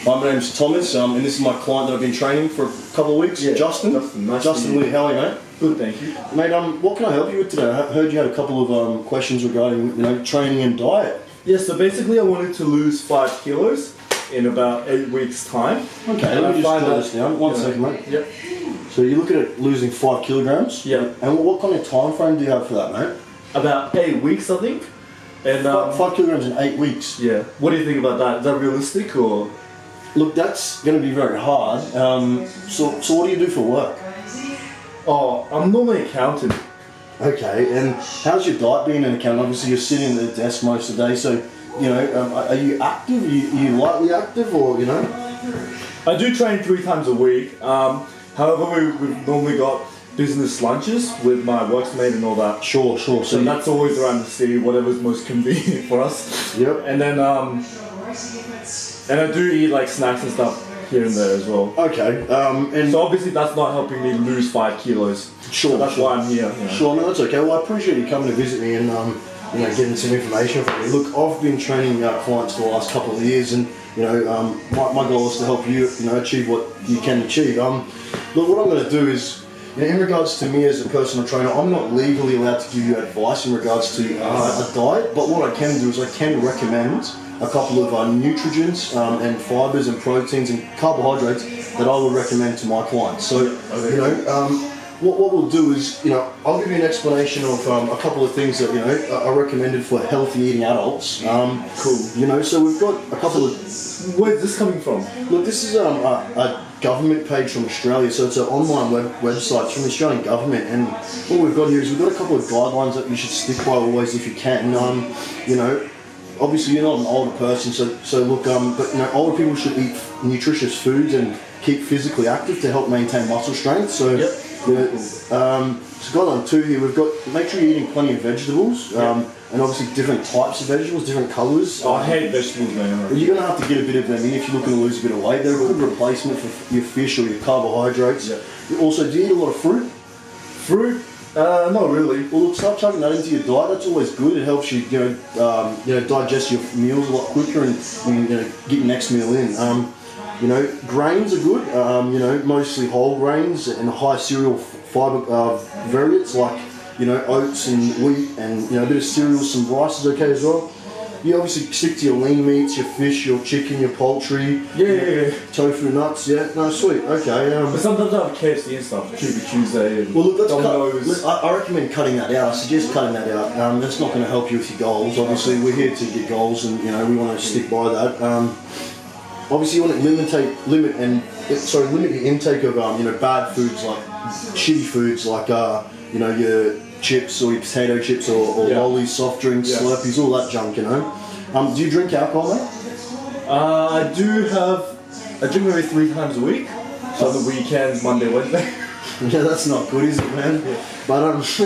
Hi, my name's Thomas, and this is my client that I've been training for a couple of weeks, Justin. Justin Lee, how are you, mate? Good, thank you. Mate, what can I help you with today? I heard you had a couple of questions regarding, training and diet. Yeah, so basically I wanted to lose 5 kilos in about 8 weeks' time. Okay, let me just jot this down. One second, mate. Yep. So you're looking at losing 5 kilograms? Yeah. And what kind of time frame do you have for that, mate? About 8 weeks, I think. And 5 kilograms in 8 weeks? Yeah. What do you think about that? Is that realistic or...? Look, that's going to be very hard. So what do you do for work? Oh, I'm normally accountant. Okay, and how's your diet being an accountant? Obviously you're sitting at the desk most of the day, so, are you active? Are you lightly active, or, I do train 3 times a week. However, we've normally got business lunches with my worksmate and all that. Sure. So that's always around the city, whatever's most convenient for us. Yep. And then, and I do eat like snacks and stuff here and there as well. Okay. And so obviously that's not helping me lose 5 kilos. Sure. So that's why I'm here. Sure, no, that's okay. Well, I appreciate you coming to visit me and getting some information from me. Look, I've been training clients for the last couple of years, and my goal is to help you, achieve what you can achieve. Look, what I'm going to do is, in regards to me as a personal trainer, I'm not legally allowed to give you advice in regards to a diet, but what I can do is I can recommend a couple of nutrients and fibres and proteins and carbohydrates that I would recommend to my clients. So, what we'll do is, I'll give you an explanation of a couple of things that, are recommended for healthy eating adults. Cool. So we've got a couple of... Where's this coming from? Look, this is a government page from Australia, so it's an online website. It's from the Australian government, and what we've got here is we've got a couple of guidelines that you should stick by always if you can. Obviously you're not an older person, so look, but older people should eat nutritious foods and keep physically active to help maintain muscle strength. So, so guideline 2 here, we've got, make sure you're eating plenty of vegetables, and obviously different types of vegetables, different colours. I hate vegetables, man. You're going to have to get a bit of them in if you're looking to lose a bit of weight. They're a good replacement for your fish or your carbohydrates. Yeah. Also, do you eat a lot of fruit? Fruit? Not really. Well, look, start chucking that into your diet. That's always good. It helps you, digest your meals a lot quicker and get your next meal in. Grains are good. Mostly whole grains and high cereal fibre variants like oats and wheat, and a bit of cereal, some rice is okay as well. You obviously stick to your lean meats, your fish, your chicken, your poultry. Yeah. Tofu, nuts. Yeah, no, sweet. Okay. But sometimes I have KFC and stuff. Cheapy Tuesday. And well, look, Domino's. I recommend cutting that out. I suggest cutting that out. That's not going to help you with your goals. Obviously, we're here to get goals, and we want to stick by that. Obviously, you want to limit the intake of bad foods, like shitty foods, like your chips or your potato chips or lollies, soft drinks, Slurpees, all that junk. Do you drink alcohol, mate? I drink maybe 3 times a week. So on the weekends, Monday, Wednesday. Yeah, that's not good, is it, man? Yeah. But 2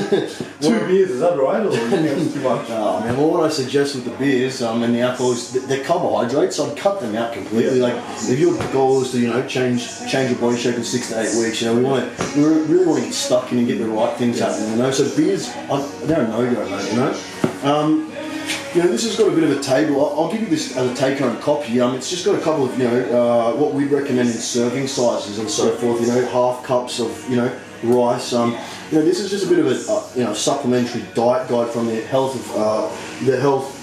beers, is that right? Or is too much? Oh, man, well, what I suggest with the beers and the alcohol is they're carbohydrates, so I'd cut them out completely. Like, if your goal is to change your body shape in 6 to 8 weeks, we really want to get stuck in and get the right things happening. So beers, they're a no-go, mate. This has got a bit of a table. I'll give you this as a take-home copy. It's just got a couple of, what we recommend in serving sizes and so forth. Half cups of, rice. This is just a bit of a, supplementary diet guide from the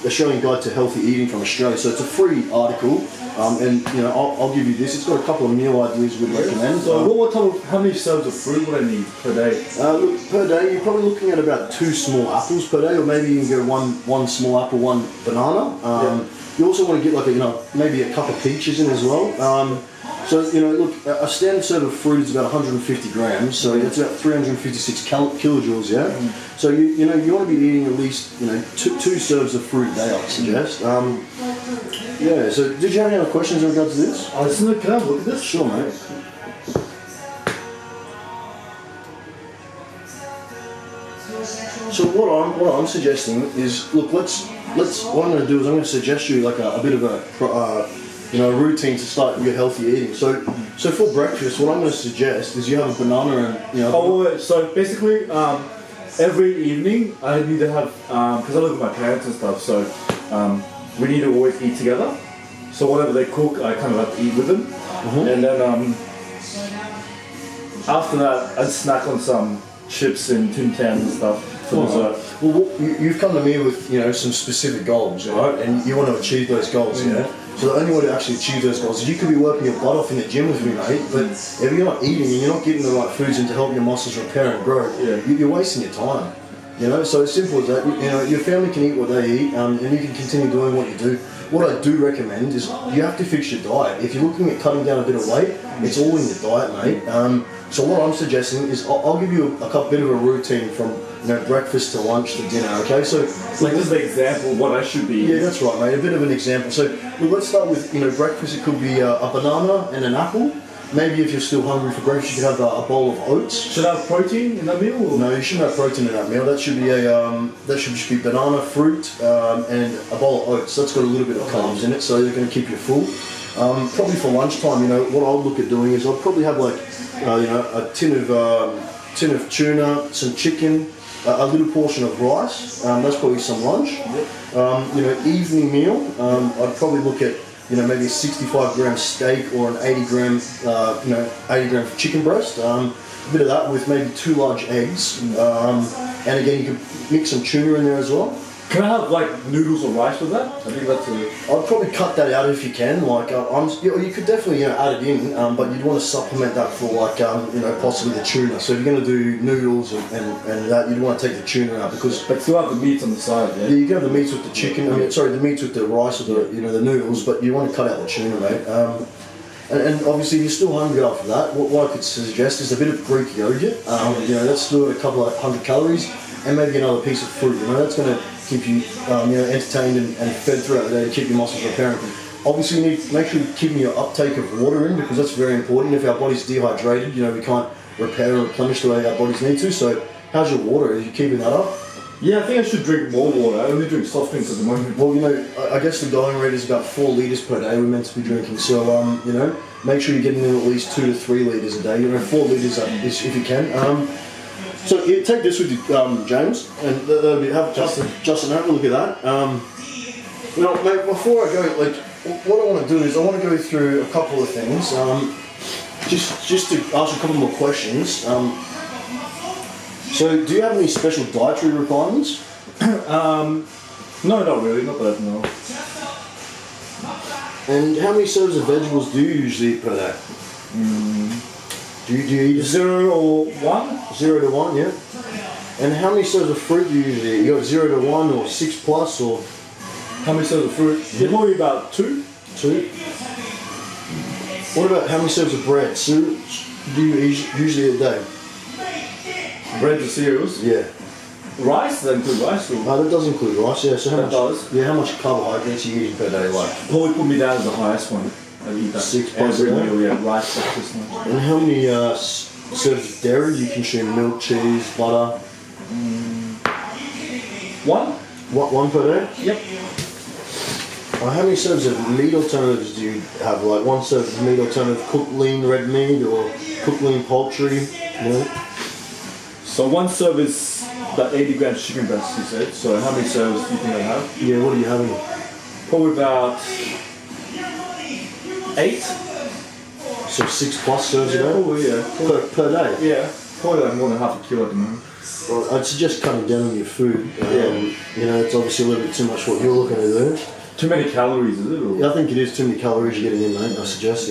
Australian Guide to Healthy Eating from Australia. So it's a free article, and I'll give you this. It's got a couple of meal ideas we'd recommend. So how many serves of fruit would I need per day? Look, per day you're probably looking at about 2 small apples per day, or maybe you can go one small apple, 1 banana. You also want to get maybe a couple of peaches in as well. So, look, a standard serve of fruit is about 150 grams, so that's about 356 kilojoules, yeah? So, you want to be eating at least, 2 serves of fruit a day, I suggest. So did you have any other questions in regards to this? Can I have a look at this? Sure, mate. So what I'm suggesting is, look, what I'm going to do is I'm going to suggest you like a bit of a routine to start your healthy eating. So for breakfast, what I'm going to suggest is you have a banana and So basically, every evening I need to have because I live with my parents and stuff. So we need to always eat together. So whatever they cook, I kind of have to eat with them. And then after that, I'd snack on some chips and Tim Tams and stuff for dessert. Well, you've come to me with some specific goals, right? And you want to achieve those goals, you know. So the only way to actually achieve those goals is you could be working your butt off in the gym with me, mate. But if you're not eating and you're not getting the right foods in to help your muscles repair and grow, you're wasting your time. You know, so it's simple as that. You know, your family can eat what they eat, and you can continue doing what you do. What I do recommend is you have to fix your diet. If you're looking at cutting down a bit of weight, it's all in your diet, mate. So what I'm suggesting is I'll give you a bit of a routine from breakfast to lunch to dinner. Okay, so like this is the example of what I should be eating. Yeah, that's right, mate. A bit of an example. So let's start with breakfast. It could be a banana and an apple. Maybe if you're still hungry for breakfast, you could have a bowl of oats. Should I have protein in that meal? Or? No, you shouldn't have protein in that meal. That should be that should just be banana, fruit, and a bowl of oats. That's got a little bit of carbs in it, so they're going to keep you full. Probably for lunchtime, what I'll look at doing is I'll probably have like a tin of tuna, some chicken, a little portion of rice. That's probably some lunch. Evening meal. I'd probably look at maybe a 65-gram steak or an 80-gram, 80-gram chicken breast. A bit of that with maybe 2 large eggs. And again, you can mix some tuna in there as well. Can I have like noodles or rice with that? I think that's I'd probably cut that out if you can. Like, you could definitely add it in, but you'd want to supplement that for like possibly the tuna. So if you're going to do noodles and that, you'd want to take the tuna out because. But still have the meat on the side, yeah. Yeah, you can have the meats with the chicken. The meats with the rice or the noodles, but you want to cut out the tuna, mate. And obviously, if you're still hungry after that, what I could suggest is a bit of Greek yogurt. That's still a couple of 100 calories, and maybe another piece of fruit. That's going to keep you, entertained and fed throughout the day to keep your muscles repairing. Obviously, you need to make sure you're keeping your uptake of water in because that's very important. If our body's dehydrated, we can't repair or replenish the way our bodies need to. So, how's your water? Are you keeping that up? Yeah, I think I should drink more water. I only drink soft drinks at the moment. Well, I guess the going rate is about 4 litres per day we're meant to be drinking. So, make sure you're getting in at least 2 to 3 litres a day. 4 litres if you can. So take this with you, James, and have Justin have a look at that. Mate, before I go, what I want to do is I want to go through a couple of things, just to ask a couple more questions. So, do you have any special dietary requirements? No, not really, not that I know. And how many serves of vegetables do you usually eat per day? Do you eat 0 or 1? 0 to 1, yeah. And how many serves of fruit do you usually eat? You got 0 to 1 or 6 plus or? How many serves of fruit? Yeah, probably about 2. 2. What about how many serves of bread? So do you usually a day? Bread and cereals? Yeah. Rice? That include rice? Or? That does include rice, yeah. So that does? Yeah, how much carbohydrates are you eating per day? Probably put me down as the highest one. I eat that 6 plus every meal, yeah. Rice, breakfast, lunch. And how many serves of dairy do you consume? Milk, cheese, butter? 1? One per day? Yep. How many serves of meat alternatives do you have? Like 1 serve of meat alternative, cooked lean red meat or cooked lean poultry? So 1 serve is about 80 grams chicken breast, you said. So how many serves do you think I have? Yeah, what are you having? Probably about 8. So 6 plus serves a day? Probably, yeah. Per day? Yeah. Probably like more than half a kilo at the moment. Well, I'd suggest cutting down on your food. It's obviously a little bit too much what you're looking to do. Too many calories, is it? Or? Yeah, I think it is too many calories you're getting in, mate. I suggest,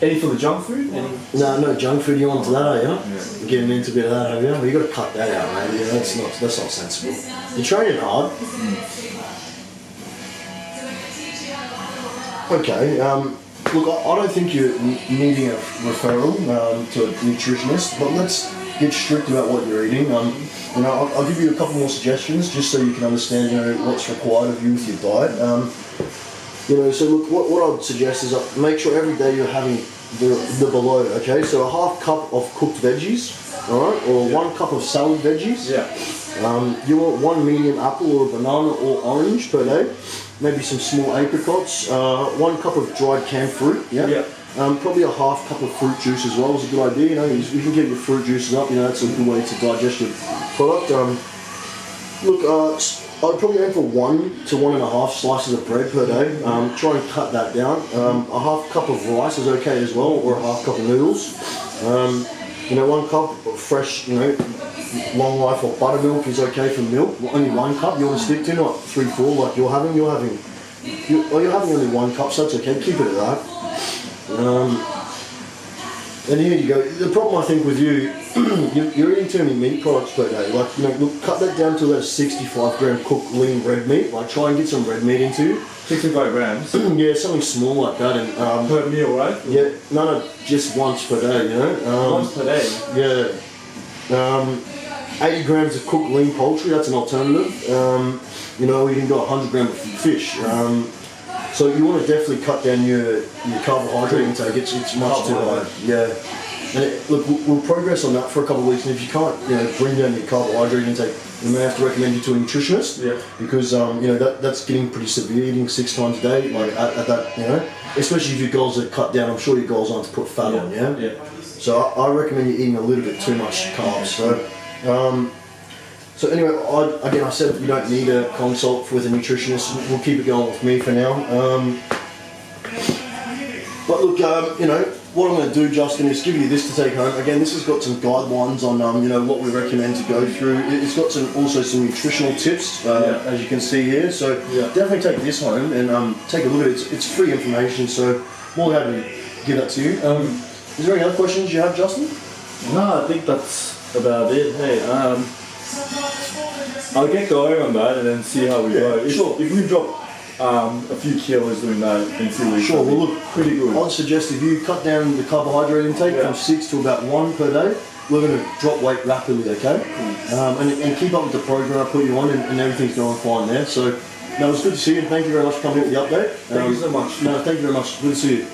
Any for the junk food? No junk food. You onto that, are you? Yeah. You're getting into a bit of that, have you? Well, you got to cut that out, mate. Yeah, that's not sensible. You're training hard. Okay. Look, I don't think you're needing a referral to a nutritionist, but let's get strict about what you're eating. I'll give you a couple more suggestions just so you can understand, what's required of you with your diet. So look, what I would suggest is make sure every day you're having the below, okay? So a half cup of cooked veggies, all right, or 1 cup of salad veggies. Yeah. You want 1 medium apple or a banana or orange per day. Maybe some small apricots. 1 cup of dried canned fruit. Yeah. Yeah. Probably a half cup of fruit juice as well is a good idea. You can get your fruit juices up. That's a good way to digest your product. I'd probably aim for 1 to 1.5 slices of bread per day. Try and cut that down. A half cup of rice is okay as well, or a half cup of noodles. 1 cup of fresh, long life or buttermilk is okay for milk. Only 1 cup you want to stick to, not 3, 4 like you're having. You're having only 1 cup, so that's okay. Keep it at that. And here you go. The problem I think with you, you're eating too many meat products per day. Like, look, cut that down to about 65 gram cooked lean red meat. Like, try and get some red meat into you. 65 grams? Yeah, something small like that. And per meal, right? Yeah, no, just once per day, Once per day? Yeah. 80 grams of cooked lean poultry, that's an alternative. You can go 100 grams of fish. So you want to definitely cut down your carbohydrate intake. It's much too high. Yeah. And look, we'll progress on that for a couple of weeks. And if you can't, bring down your carbohydrate intake, we may have to recommend you to a nutritionist. Yeah. Because that's getting pretty severe. Eating 6 times a day, like at that, especially if your goals are cut down. I'm sure your goals aren't to put fat on. Yeah. Yeah. So I recommend you eating a little bit too much carbs. So anyway, I said you don't need a consult with a nutritionist. We'll keep it going with me for now. But look, what I'm going to do, Justin, is give you this to take home. Again, this has got some guidelines on, what we recommend to go through. It's got also some nutritional tips, as you can see here. So definitely take this home and take a look at it. It's free information, so more than happy to give that to you. Is there any other questions you have, Justin? No, I think that's about it. Hey, I'll get going on that and then see how we go. If we drop a few kilos doing that and see what Sure, well look, pretty good. I'd suggest if you cut down the carbohydrate intake from 6 to about 1 per day, we're going to drop weight rapidly, okay? And keep up with the program I put you on and everything's going fine there. So, no, it was good to see you and thank you very much for coming with the update. Thank you so much. No, thank you very much. Good to see you.